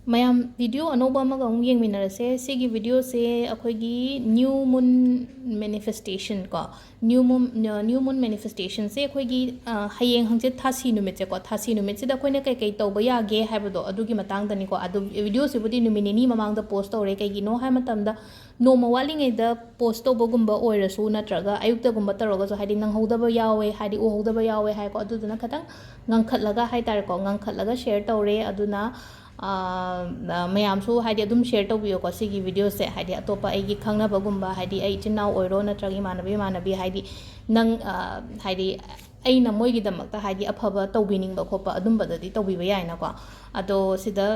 mayam video anoba amaga amuk yengminarase sigi video se akhoi new moon manifestation ko new moon manifestation se akhoi gi hayeng hangje thasi numit se ko thasi numit se da khoi na kai kai tawba yage haibado adugi matang dani ko adu video se budi numini mamang da post tawre kai gi no hai matam da no mawali ngai da post tawba gumba oirasu natraga ayukta gumba taraga so haidi nang hodaba yawe haidi u hodaba yawe hai ko adu dana khatang ngangkhatlaga hai tar ko ngangkhatlaga share tawre aduna mayamsu haidi adum share tawbiyo ko sigi video se haidi atopa aigi khangnaba gumba haidi ai chinnaw oiro natragi manabi haidi nang haidi aina moigi damakta haidi afaba tawbining ba khopa adumba dadi tawbiba yaina ko ado sida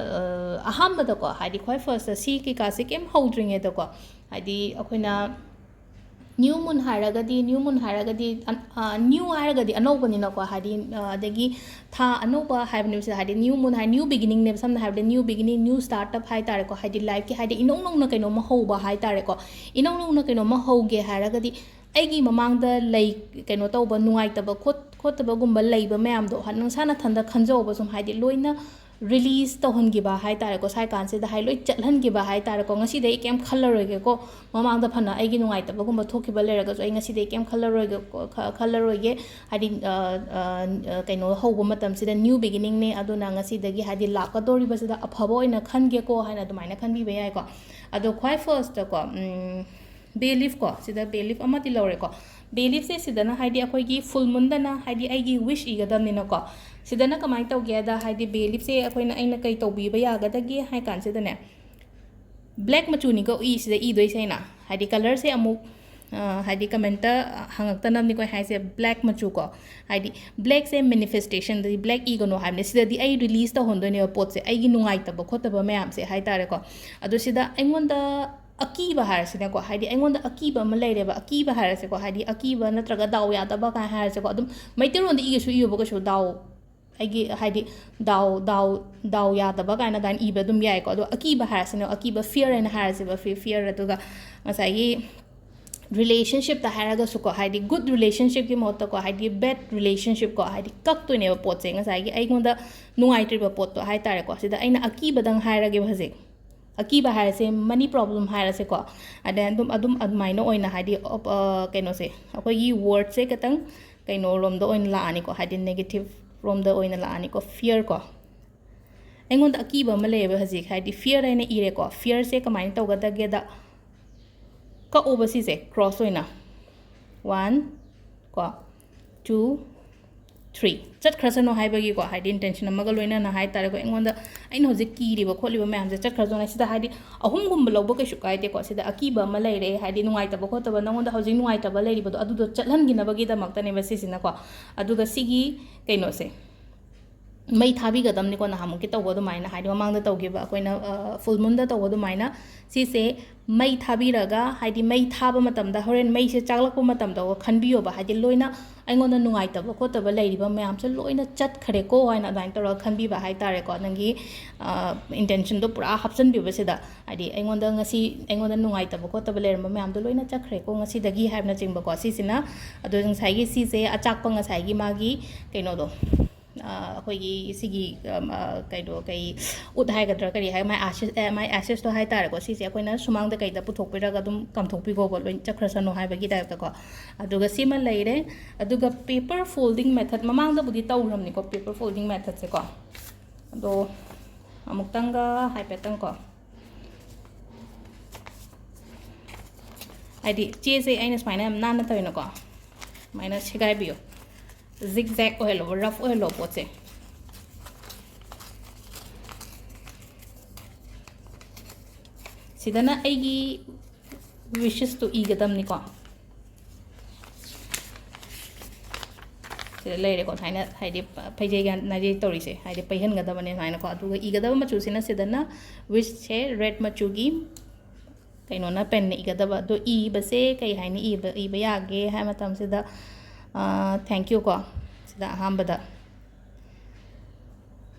ahamba da ko haidi khoi first si ki ka se kem holdring da ko haidi akoina new moon haragadi new haragadi anobani na ko hadi adagi tha anoba haibni se hadi new moon hai new beginning ne samna haibde new beginning new startup hai tare ko hadi life ki hadi inong nong na kaino ma hoba hai tare ko inong nong na kaino ma hoge haragadi aigi mamang da lei kaino tawba nungai taba khot taba gumba leiba mayam do hanang sana thanda khanjo ba sum hadi loina release tawhangiba hai tare ko sai kan se da hai loi chathangiba hai tare ko ngasi dei kem khallaroi ko mamang da phana aigi nungai taba gumba thokiba leraga so ai ngasi dei kem khallaroi ge hadi kaino hobo matam sida new beginning ne aduna ngasi dagi hadi lakadori ba sida aphabo ina khange ko haina dumaina khanbi ba yai ko ado khwai first ko bay leaf ko sida bay leaf amati lore ko bay leaf se sidana haidi akhoi gi full moon dana haidi aigi wish igadam ni na ko sidana kamai taw ge da haidi bay leaf se akhoi na aina kai tawbi ba yaga dagi hai kan sidane black machu ni ko i sida i doi sai na haidi color se amuk haidi comment hangak tanam ni ko hai se black machu ko haidi black se manifestation the black ego no hamne sida di ai release ta hondo ne pot se ai gi nungai ta ba khota ba mayam se hai tare ko adu sida aingonda akiba harasine ko haidi aingonda akiba ma leireba akiba harase ko haidi akiba natraga daw ya da ba ka harase ko adum maiteron di igesu iyoba ko shu daw aigi haidi daw ya da ba ka na dan iba dum yai ko ado akiba harasine akiba fear and harase ba fear aduga masai relationship ta haraga su ko haidi good relationship ki mota ko haidi bad relationship ko haidi kak to ne ba pot se ngasai gi aingonda nungai tri ba pot to hai tare ko sida aina akiba dang harage ba je akiba harase money problem harase ko adan adum admaino oina hadi kaino se akoi gi word se katang kaino rom do oin la ani ko hadi negative rom do oina la ani ko fear ko engon da akiba male ba haji hadi fear aina ire ko fear se kamai to ga da ge da ka obasi se cross oina 1 ko 2 3 chat krasano haibagi ko haidi intention amaga loina na hai tare ko engonda aina hoje kiri ba kholi ba mayam je chat kraso na sida haidi ahum gum lobo ke shukai te ko sida akiba ma leire haidi nungai ta ba ko ta ba nangonda hoje nungai ta ba leiri ba adu do chatlan gi na bagi da makta ne ba sisina ko adu ga sigi kaino se mai thabi ga dam ni ko na hamu ki tawbo do maina haidi mamang da tawge ba koina full moon da tawbo do maina si se mai thabi raga haidi mai thaba matam da horen mai se chaglak ko matam da khanbiyo ba haidi loina aingonda nungai ta ba ko ta ba leiri ba mayam se loina chat khare ko haina dain tora khanbi ba hai tare ko nangi intention do pura hapsan bi ba se da haidi aingonda ngasi aingonda nungai ta ba ko ta ba leir ma mayam do loina chat khare ko ngasi dagi haibna chingba ko si sina ado jing sai gi si se achak pa ngasai gi magi kaino do ꯑꯩꯈꯣꯏꯒꯤ ꯁꯤꯒꯤ ꯀꯩꯗꯣ ꯀꯩ ꯎꯠ ꯍꯥꯏꯒꯗ꯭ꯔꯥ ꯀꯔꯤ ꯍꯥꯏ ꯃꯥꯏ ꯑꯦꯁꯦꯁꯇꯣ ꯍꯥꯏꯇꯥꯔꯦꯀꯣ ꯁꯤꯁꯦ ꯑꯩꯈꯣꯏꯅ ꯁꯨꯃꯥꯡꯗ ꯀꯩꯗ ꯄꯨꯊꯣꯛꯄꯤꯔꯒ ꯑꯗꯨꯝ ꯀꯥꯝꯊꯣꯛꯄꯤꯈꯣꯕ ꯂꯣꯏ ꯆꯠꯈ꯭ꯔꯁꯅꯨ ꯍꯥꯏꯕꯒꯤ ꯇꯥꯏꯞꯇꯀꯣ ꯑꯗꯨꯒ ꯁꯤꯃ ꯂꯩꯔꯦ ꯑꯗꯨꯒ ꯄꯦꯄꯔ ꯐꯣꯜꯗꯤꯡ ꯃꯦꯊꯠ ꯃꯃꯥꯡꯗꯕꯨꯗꯤ ꯇꯧꯈ꯭ꯔꯕꯅꯤꯀꯣ ꯄꯦꯄꯔ ꯐꯣꯜꯗꯤꯡ ꯃꯦꯊꯠꯁꯦꯀꯣ ꯑꯗꯣ ꯑꯃꯨꯛꯇꯪꯒ ꯍꯥꯏꯐꯦꯠꯇꯪꯀꯣ ꯍꯥꯏꯗꯤ ꯆꯦꯁꯦ ꯑꯩꯅ ꯁꯨꯃꯥꯏꯅ ꯌꯥꯝ ꯅꯥꯟꯅ ꯇꯧꯋꯦꯅꯀꯣ ꯁꯨꯃꯥꯏꯅ ꯁꯦꯒꯥꯏꯕꯤꯌꯣ zigzag oil or rough oil or potse sidana aigi wishes to igadam ni ko sida leire ko thaina haide paije gan na je tori se haide paihan gadam ne thaina ko aduga igadam machu sina sidana wish che red machu gi kaino na pen ne igadaba do I base kai haini I ba yage ha matam sida thank you ko sida ahambada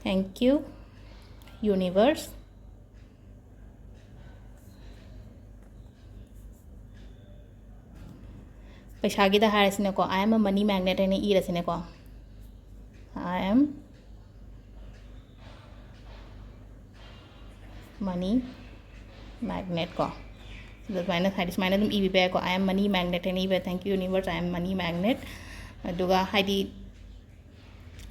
thank you universe paisa gi da harisne ko I am a money magnet ene irasine ko I am money magnet ko. So minus hadis minus dum ibi ko I am money magnet and ibi thank you universe I am money magnet. Aduga hadi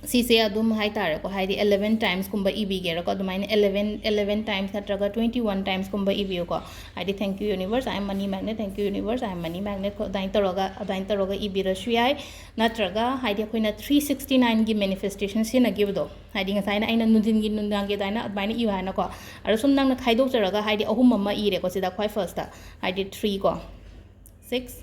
sise adum hai tare ko hadi 11 times kumba ibi gera ko adumai 11 times natraga 21 times kumba ibi ko hadi thank you universe I am money magnet thank you universe I am money magnet ko dain taroga ibi rasuyai natraga hadi akoina 369 gi manifestation sina give do hadi ngasai na aina nundin gi nundang ge daina admai iu hana ko ara sum nang na khaidok jaraga hadi ahum mama ire ko sida khoi first ta hadi 3 ko 6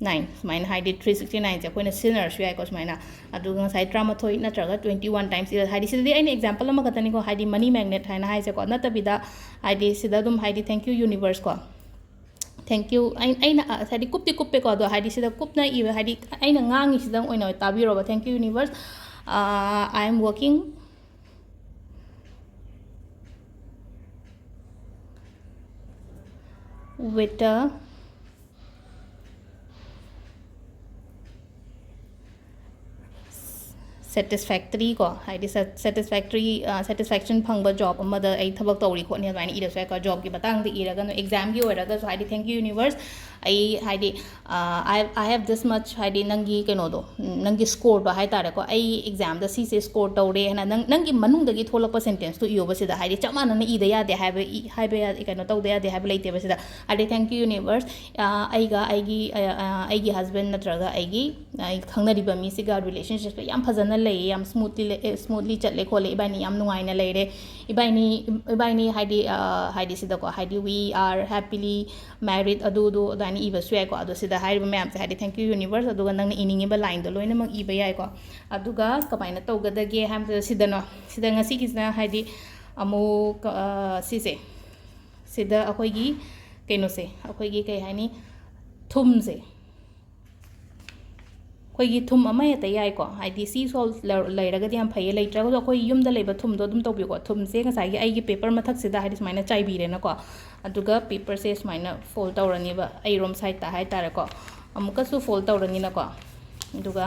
9 sumaina haidi 369 je koina sinner shu ai ko sumaina aduga sai drama thoi natraga 21 times ida haidi sida ai example ama katani ko haidi money magnet haina hai se ko natabida haidi sida dum haidi thank you universe ko thank you aina haidi kupti kuppe ko do haidi sida kupna I haidi aina ngangi sida oina tabiro ba thank you universe I am working with satisfactory ko haidi satisfaction phangba job amada ai thabak tawri kho ne baini ida sai ka job ki batang de iraga no exam gi oraga so haidi thank you universe ai haidi I have this much haidi nangi keno do nangi score ba hai tare ko ai exam da si se score tawre hana nangi manung da gi tholak sentence to iyo ba sida haidi chamana na ida ya de haibe ya keno tawde ya de haibe leite ba sida haidi thank you universe ai gi husband natraga ai khangnari ba mi siga relationship ba yam phajana lay yam smoothly chatle khole ibani yam nungaina leire ibani haidi sida ko haidi we are happily married adu dani iba swai ko adu sida hairi mayam se haidi thank you universe aduga nang iningi ba line do loina mak iba yai ko aduga kabaina tawgadage ham sida no sida ngasi kisna haidi amu sise sida akoi gi keno se akoi gi kai hani thum se ꯑꯩꯈꯣꯏꯒꯤ ꯊꯨꯝ ꯑꯃ ꯍꯦꯛꯇ ꯌꯥꯏꯀꯣ ꯍꯥꯏꯗꯤ ꯁꯤ soul ꯂꯩꯔꯒꯗꯤ ꯌꯥꯝ ꯐꯩꯌꯦ ꯂꯩꯇ꯭ꯔꯒꯁꯨ ꯑꯩꯈꯣꯏ ꯌꯨꯝꯗ ꯂꯩꯕ ꯊꯨꯝꯗꯣ ꯑꯗꯨꯝ ꯇꯧꯕꯤꯌꯨꯀꯣ ꯊꯨꯝꯁꯦ ꯉꯁꯥꯏꯒꯤ ꯑꯩꯒꯤ ꯄꯦꯄꯔ ꯃꯊꯛꯁꯤꯗ ꯍꯥꯏꯗꯤ ꯁꯨꯃꯥꯏꯅ ꯆꯥꯏꯕꯤꯔꯦꯅꯀꯣ ꯑꯗꯨꯒ ꯄꯦꯄꯔꯁꯦ ꯁꯨꯃꯥꯏꯅ ꯐꯣꯜ ꯇꯧꯔꯅꯤꯕ ꯑꯩꯔꯣꯝ ꯁꯥꯏꯗꯇ ꯍꯥꯏꯇꯥꯔꯦꯀꯣ ꯑꯃꯨꯛꯀꯁꯨ ꯐꯣꯜ ꯇꯧꯔꯅꯤꯅꯀꯣ ꯑꯗꯨꯒ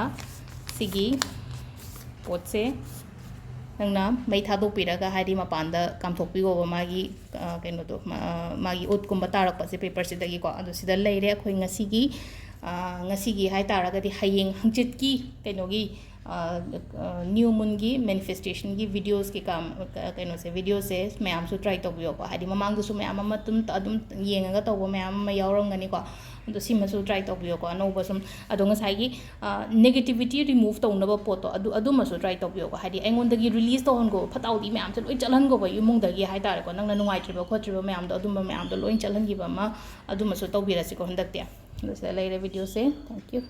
ꯁꯤꯒꯤ ꯄꯣꯠꯁꯦ ꯅꯪꯅ ꯃꯩ ꯊꯥꯗꯣꯛꯄꯤꯔꯒ ꯍꯥꯏꯗꯤ ꯃꯄꯥꯟꯗ ꯀꯥꯝꯊꯣꯛꯄꯤꯌꯣꯕ ꯃꯥꯒꯤ ꯀꯩꯅꯣꯗꯣ ꯃꯥꯒꯤ ꯎꯠꯀꯨꯝꯕ ꯇꯥꯔꯛꯄꯁꯦ ꯄꯦꯄꯔꯁꯤꯗꯒꯤꯀꯣ ꯑꯗꯨ ꯁꯤꯗ ꯂꯩꯔꯦ ꯑꯩꯈꯣꯏ ꯉꯁꯤꯒꯤ ꯍꯥꯏꯇꯥꯔꯒꯗꯤ ꯍꯌꯦꯡ ꯍꯪꯆꯤꯠꯀꯤ ꯀꯩꯅꯣꯒꯤ ꯅ꯭ꯌꯨ ꯃꯨꯟꯒꯤ ꯃꯦꯅꯤꯐꯦꯁꯇꯦꯁꯟꯒꯤ ꯚꯤꯗꯤꯑꯣꯁꯀꯤ ꯀꯩꯅꯣꯁꯦ ꯚꯤꯗꯤꯑꯣꯁꯦ ꯃꯌꯥꯝꯁꯨ ꯇ꯭ꯔꯥꯏ ꯇꯧꯕꯤꯌꯣꯀꯣ ꯍꯥꯏꯗꯤ ꯃꯃꯥꯡꯗꯁꯨ ꯃꯌꯥꯝ ꯑꯃ ꯑꯗꯨꯝ ꯌꯦꯡꯉꯒ ꯇꯧꯕ ꯃꯌꯥꯝ ꯑꯃ ꯌꯥꯎꯔꯝꯒꯅꯤꯀꯣ ꯑꯗꯣ ꯁꯤꯃꯁꯨ ꯇ꯭ꯔꯥꯏ ꯇꯧꯕꯤꯌꯣꯀꯣ ꯑꯅꯧꯕ ꯁꯨꯝ ꯑꯗꯣ ꯉꯁꯥꯏꯒꯤ ꯅꯦꯒꯦꯇꯤꯚꯤꯇꯤ ꯔꯤꯃꯨꯚ ꯇꯧꯅꯕ ꯄꯣꯠꯇꯣ ꯑꯗꯨꯃꯁꯨ ꯇ꯭ꯔꯥꯏ ꯇꯧꯕꯤꯌꯣꯀꯣ ꯍꯥꯏꯗꯤ ꯑꯩꯉꯣꯟꯗꯒꯤ ꯔꯤꯂꯤꯁ ꯇꯧꯍꯟꯒꯣ ꯐꯠꯇꯥꯎꯗꯤ ꯃꯌꯥꯝꯁꯦ ꯂꯣꯏ ꯆꯠꯍꯟꯒꯣꯕ ꯏꯃꯨꯡꯗꯒꯤ ꯍꯥꯏꯇꯥꯔꯦꯀꯣ ꯅꯪꯅ ꯅꯨꯡꯉꯥꯏꯇ꯭ꯔꯤꯕ ꯈꯣꯠꯇ꯭ꯔꯤꯕ ꯃꯌꯥꯝꯗꯣ ꯑꯗꯨꯝꯕ ꯃꯌꯥꯝꯗꯣ ꯂꯣꯏ ꯆꯠꯍꯟꯈꯤꯕ ꯑꯃ ꯑꯗꯨꯃꯁꯨ ꯇꯧꯕꯤꯔꯁꯤꯀꯣ ꯍꯟꯗꯛꯇꯤ ꯑꯗꯨ ꯁꯤꯗ ꯂꯩꯔꯦ ꯚꯤꯗꯤꯑꯣꯁꯦ ꯊꯦꯡꯛ ꯌꯨ